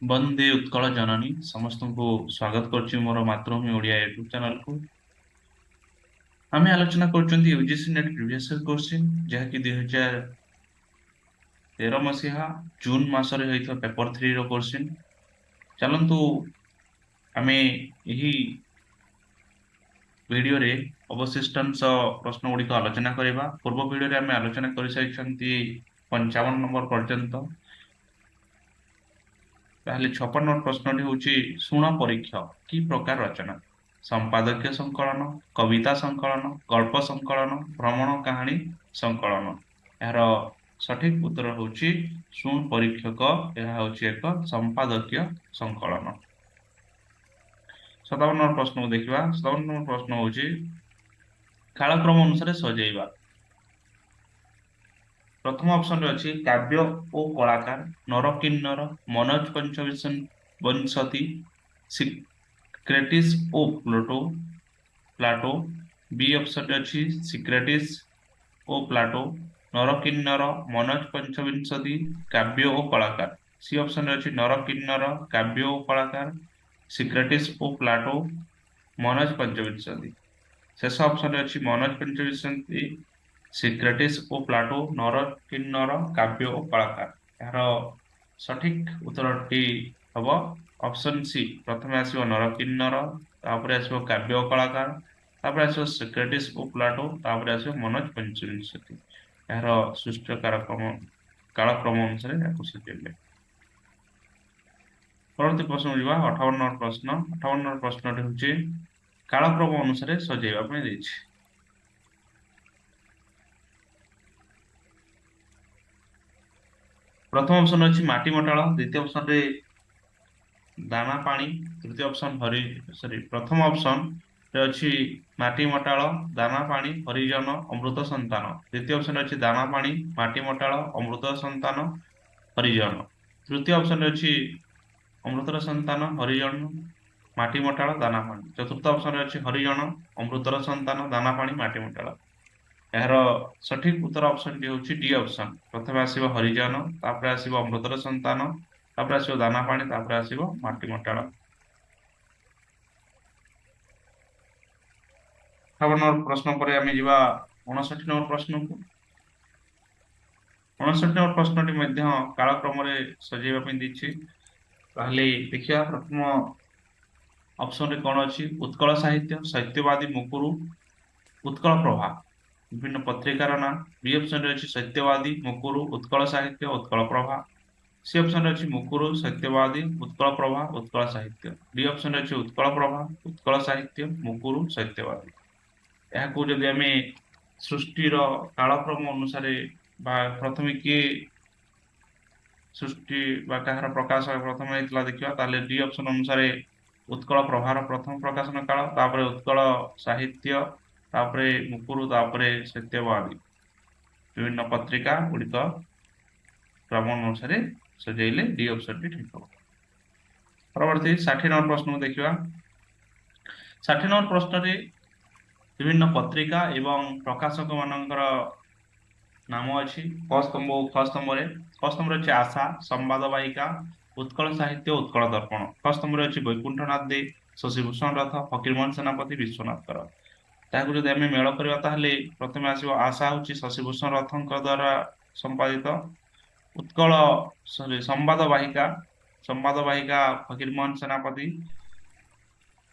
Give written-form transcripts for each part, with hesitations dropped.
वंदे उत्कल जननी समस्त को स्वागत करुच्ची मोर मातृभूमि ओडिया यूट्यूब चैनल को। आम आलोचना कर यूजीसी नेट प्रीवियस क्वेश्चन जहाँकि 2013 मसीहा जून मसरे होता पेपर 3 रो क्वेश्चन। चलतु आम यही वीडियो रे अवशिष्टांश प्रश्न गुड़िक आलोचना करवा। पूर्व वीडियो रे आम आलोचना कर सारी 55 नंबर पर्यंत। ताहले 56 नंबर प्रश्नटी होची शुण परीक्षा कि प्रकार रचना संपादकीय संकलन, कविता संकलन, गल्प संकलन, भ्रमण कहानी संकलन। यार सठिक उत्तर होची शुण परीक्षक। यह होची एक संपादकीय संकलन। 57 नंबर प्रश्न को देखिबा। 57 नंबर प्रश्न होची कालक्रम अनुसार सजेइबा। प्रथम ऑप्शन रे अछि काव्य ओ कलाकार, नरकिन्नर, मनोज पंचविंशन वंशती, सिक्रेटिस ओ प्लाटो। बी ऑप्शन रे अछि सिक्रेटिस ओ प्लाटो, नरकिन्नर, मनोज पंचविंशति, काव्य ओ कलाकार। सी ऑप्शन रे अछि नरकिन्नर, काव्य ओ कलाकार, सिक्रेटिस ओ प्लाटो, मनोज पंचविंशति। शेष ऑप्शन रे अछि मनोज पंचविंशति, सिक्रेटिस ओ प्लाटो, नरकिन्नर, काव्य ओ कलाकार। यार सठिक उत्तरटी हम ऑप्शन सी। प्रथम आसो नरकिन्नर, तापर आसो काव्य ओ कलाकार, तापर आसो सिक्रेटिस ओ प्लाटो, तापर आसो मनोज पंचविंशति। यार सृष्ट कालक्रम अनुसार सजेइले। परवर्ती प्रश्न जीवा 58 नंबर प्रश्न। 58 नंबर प्रश्न होची कालक्रम अनुसार सजेइबा पई देछि। प्रथम ऑप्शन अछि माटी मटाळ, द्वितीय ऑप्शन रे दाना पानी, तृतीय ऑप्शन प्रथम ऑप्शन रे अछि माटी मटाळ, दाना पानी, हरिजन, अमृत संतान। द्वितीय ऑप्शन रे अछि दाना पानी, माटी मटाळ, अमृत संतान, हरिजन। तृतीय ऑप्शन रे अछि अमृतर संतान, हरिजन, माटी मटाळ, दाना पानी। चतुर्थ ऑप्शन रे अछि हरिजन, अमृतर संतान, दाना पानी, माटी मटाळ। यार सठिक उत्तर ऑप्शन टी होची डी ऑप्शन। प्रथम आसीबो हरिजन, तापर आसीबो अमृतर संतान, तापर आसीबो दाना पानी, तापर आसीबो माटी मटाळ। 58 नंबर प्रश्न पर आमे जिबा 59 नंबर प्रश्न को। 59 नंबर प्रश्नटी मध्य कालक्रम रे सजेइबा पई दिछि। ताहले देखिया प्रथम ऑप्शन रे कोन अछि उत्कल साहित्य, साहित्यवादी मुकुरु, उत्कल प्रभा। विभिन्न पत्रिकार ना। बी ऑप्शन रे अछि सत्यवादी, मुकुरु, उत्कल साहित्य, उत्कल प्रभा। सी ऑप्शन रे अछि मुकुरु, सत्यवादी, उत्कल प्रभा, उत्कल साहित्य। डी ऑप्शन रे अछि उत्कल प्रभा, उत्कल साहित्य, मुकुरु, सत्यवादी। यह को जदि आमे सृष्टिर कालक्रम अनुसार बा प्रथमे किए सृष्टि बा कहार प्रकाश प्रथम हेतला देखिबा ताले डी ऑप्शन अनुसार उत्कल प्रभार प्रथम प्रकाशन काल, तापरे उत्कल साहित्य, तापरे मुकुरु, तापरे सत्यवादी। विभिन्न पत्रिका गुड़िक क्रम अनुसार सजेइले डी ऑप्शन टी ठीक हो। परवर्ती 60 नंबर प्रश्न को देखिबा। 60 नंबर प्रश्न रे विभिन्न पत्रिका एवं प्रकाशक मानकर नाम अछि। क स्तंभ रे आशा, संवाद वाहिका, उत्कल साहित्य, उत्कल दर्पण। क स्तंभ रे वैकुंठनाथ दे, शशिभूषण रथ, फकीरमोहन सेनापति, विश्वनाथ कर। ताकू जदि आमे मेल करबा ताहले प्रथमे आसीबो आशा होची शशिभूषण रथଙ୍କ द्वारा संपादित। उत्कल संवाद वाहिका फकीरमोहन सेनापति,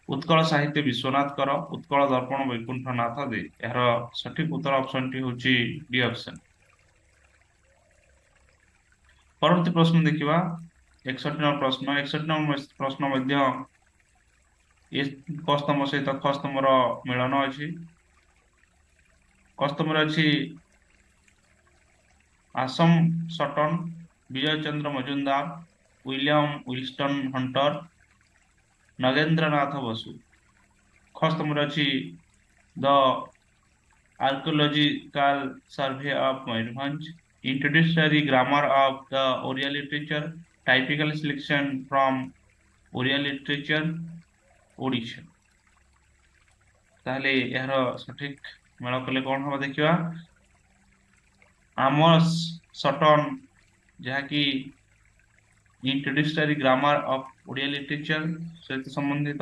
उत्कल साहित्य विश्वनाथ कर, उत्कल दर्पण वैकुंठनाथ दे। यार सठिक उत्तर ऑप्शन टी होची डी ऑप्शन। परवर्ती प्रश्न देखिबा 61 नंबर प्रश्न। 61 नंबर प्रश्न मध्य ए क स्तंभ सहित ख स्तंभर मिलन अछि। क स्तंभ रे अछि आसम Sutton, Vijay Chandra Majumdar, William Wilson Hunter, Nagendranath Basu. ख स्तंभ रे अछि the archaeological survey of Mayurbhanj, introductory grammar of the Odia literature, typical selection from Odia literature, Odisha. ताहले यार सठिक मेल कले कोन हम देखिबा आमस सटन जहा कि introductory grammar of Odia literature सहित संबंधित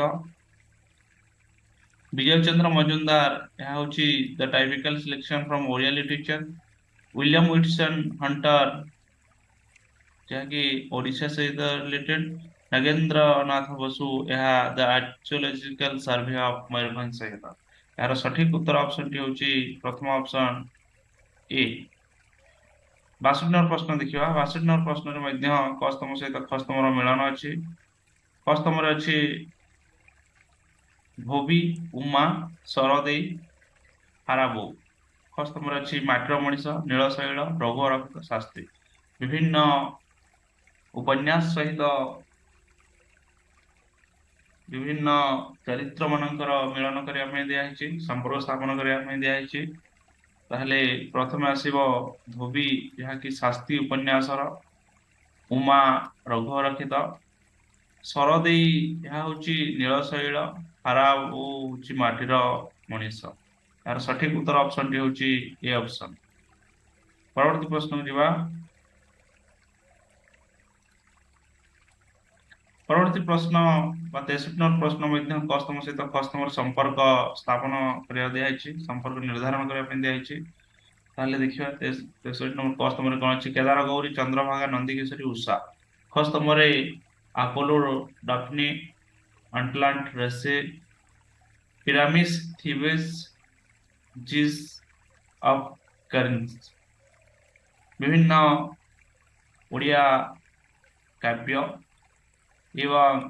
विजय चंद्र मजुमदार यह होची the typical selection from Odia literature William Whitson Hunter जहाँकि ओडिशा सहित रिलेटेड नागेंद्र नाथ बसु यह the archaeological survey of Mayurbhanj सहित यार सठिक उत्तर ऑप्शन टी होची प्रथम ऑप्शन ए 62 नंबर प्रश्न देखिवा 62 नंबर प्रश्न रे मध्य कस्तम सहित खस्तमर मिलन अछि कस्तम रे अछि भोबी उमा सरदेई हाराबो खस्तम रे अछि माटर मणिष नीलशैल रघुवर शास्त्री विभिन्न उपन्यास सहित विभिन्न चरित्र मानकर मिलन करिया ପାଇଁ दियाहिଛି संपर्क स्थापन करिया ପାଇଁ दियाहिଛି ताहले प्रथमे आसीबो धोबी याकि शास्त्री उपन्यासर उमा रघुरक्षित सरदेई यह होची नीलशैल हारा ओ होची माटीर मनीष यार सठिक उत्तर ऑप्शन टी होची ए ऑप्शन परवर्ती प्रश्न जीवा परवर्ती प्रश्न 63 नंबर प्रश्न मध्य कस्तम सहित कस्तमर संपर्क स्थापन करिया दियाहिଛି संपर्क निर्धारण करिया ପାଇଁ दियाहिଛି ताहले देखिबा 63 नंबर कस्तम रे कोन अछि केदार गौरी चंद्रभागा नंदीकेशरी उषा कस्तम रे अपोलो डफनी अंटलांट रेसे पिरामिस थीबेस जिस ऑफ करेंस विभिन्न ओडिया काव्य एवं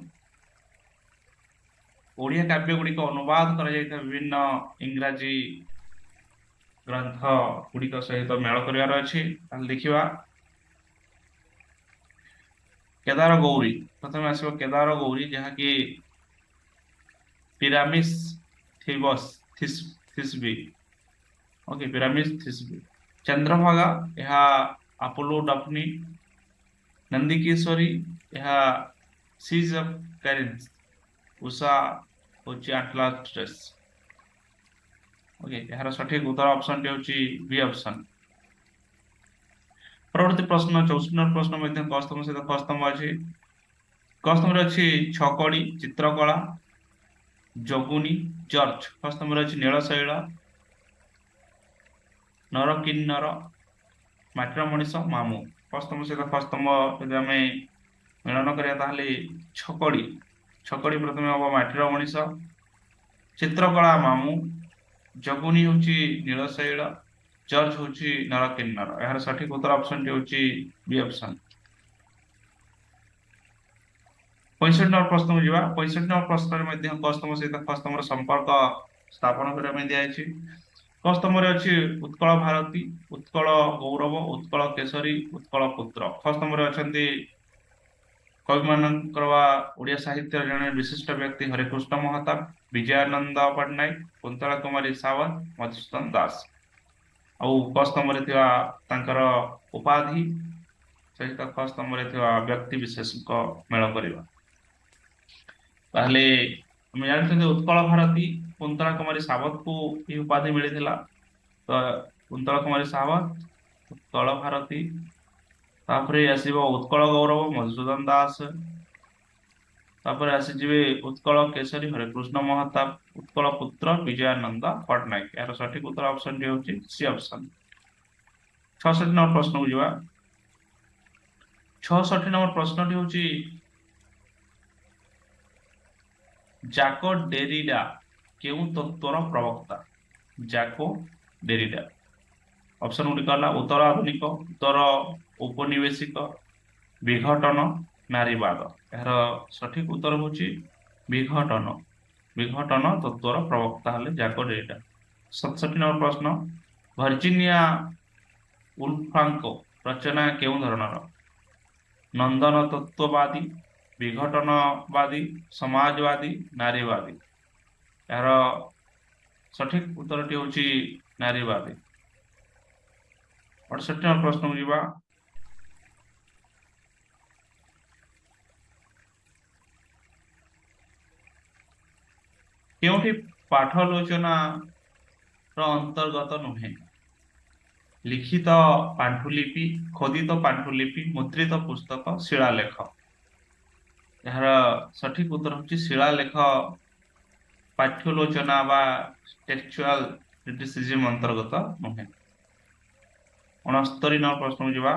ओडिया काव्य गुड़िक अनुवाद कर विभिन्न इंग्राजी ग्रंथ गुड़िक सहित मेल कर देखा केदार गौरी प्रथम आसो केदार गौरी जहाँकि पिरामिस थीबस थिस्बी ओके पिरामिस थिस्बी चंद्रभागा यह अपोलो डफनी नंदीकेशरी यह सीज ऑफ करेंस उषा होची अटलास ट्रेस ओके यार सठिक उत्तर ऑप्शन टी होची बी ऑप्शन परवर्ती प्रश्न 64 नंबर प्रश्न मध्य कस्तम सहित कस्तम अछि कस्तम रे अछि छकड़ी चित्रकला जगुनी चर्च कस्तम रे अछि नीलशैल नरकिन्नर माटर मनीष मामू कस्तम सहित कस्तम यदि आमे मिलन करिया ताहले छकड़ी छकड़ी प्रथमे हम माटीर मनीष चित्रकला मामू जगुनी होची नीलशैल चर्च होची नरकिन्नर यार सठिक उत्तर ऑप्शन टी होची बी ऑप्शन 65 नंबर प्रश्न जीवा 65 नंबर प्रश्न मध्ये कस्तम सहित कस्तमर संपर्क स्थापन करिया ପାଇଁ दियाछि कस्तम रे अछि उत्कल भारती उत्कल गौरव उत्कल केशरी उत्कल पुत्र कस्तम रे अछंती कवि मानकर ओडिया साहित्य जने विशिष्ट व्यक्ति हरिकृष्ण महताब विजयानंद पट्टनायक कुंतला कुमारी सावंत मधुसूदन दास ଆଉ କଷ୍ଟମ ରେ ଥିବା ତାଙ୍କର ଉପାଧି ସହିତ କଷ୍ଟମ ରେ ଥିବା ବ୍ୟକ୍ତି ବିଶେଷଙ୍କ ମେଳ କରିବା ତାହେଲେ ଆମେ ଜାଣିଛନ୍ତି ଉତ୍କଳ ଭାରତୀ କୁନ୍ତଳା କୁମାରୀ ସାବତଙ୍କୁ ଏହି ଉପାଧି ମିଳିଥିଲା ତ କୁନ୍ତଳା କୁମାରୀ ସାବତ ଉତ୍କଳ ଭାରତୀ तापरे आसीबो उत्कल गौरव मधुसूदन दास तापरे आसीजिबे उत्कल केशरी हरिकृष्ण महताब उत्कल पुत्र विजयानंद पट्टनायक यार सठिक उत्तर ऑप्शन टी होची सी ऑप्शन 66 नंबर प्रश्न को जीवा 66 नंबर प्रश्न टी होची जाको डेरिडा केउ तत्वर प्रवक्ता जाको डेरिडा ऑप्शन गुडी कहला उत्तर आधुनिक उत्तर औपनिवेशिक विघटन नारीवाद यार सठिक उत्तर होची विघटन विघटन तत्वर प्रवक्ता हले जाको डेरिडा 67 नंबर प्रश्न वर्जिनिया उल्फांको रचना केउ धरणर नंदन तत्ववादी विघटनवादी समाजवादी नारीवादी यार सठिक उत्तर टी होची नारीवादी 68 नंबर प्रश्न जीवा केउठी पाठलोचना रो अंतर्गत नुहे लिखित पांठुलिपि, खोदित पांठुलिपि, मुद्रित पुस्तक, शिलालेख। यार सठिक उत्तर होची शिलालेख पाठ्योलोचना बा टेक्सचुअल क्रिटिसिज्म अंतर्गत नुहे। 69 नंबर प्रश्न जीवा।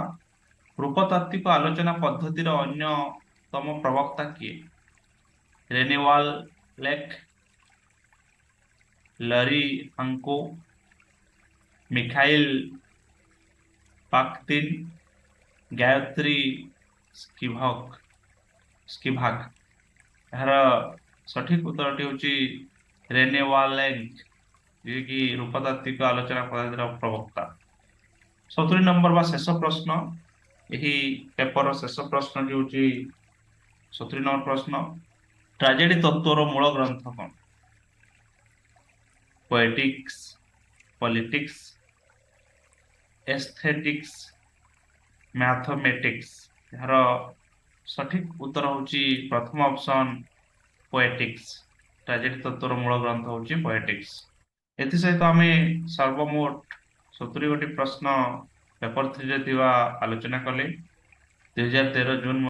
रूपतात्विक आलोचना पद्धतिर अन्यतम प्रवक्ता किए? रेनेवाल लेक, लरी अंको, मिखाइल पाक्तिन, गायत्री स्किभाग। यार सठिक उत्तर होची रेनेवालेंक, जे कि रूपतात्विक आलोचना पद्धतिर प्रवक्ता। 70 नंबर बा शेष प्रश्न, यही पेपर शेष प्रश्न जो होची 70 नंबर प्रश्न। ट्राजेडी तत्वर मूल ग्रंथ कौन? Poetics, politics, aesthetics, mathematics. यार सठिक उत्तर होची प्रथम ऑप्शन पोएटिक्स। ट्राजेडी तत्वर मूल ग्रंथ होची पोएटिक्स। एथि सहित आमे सर्वमोट 70 गोटी प्रश्न पेपर 3 रे थिवा आलोचना कले। 2013 जून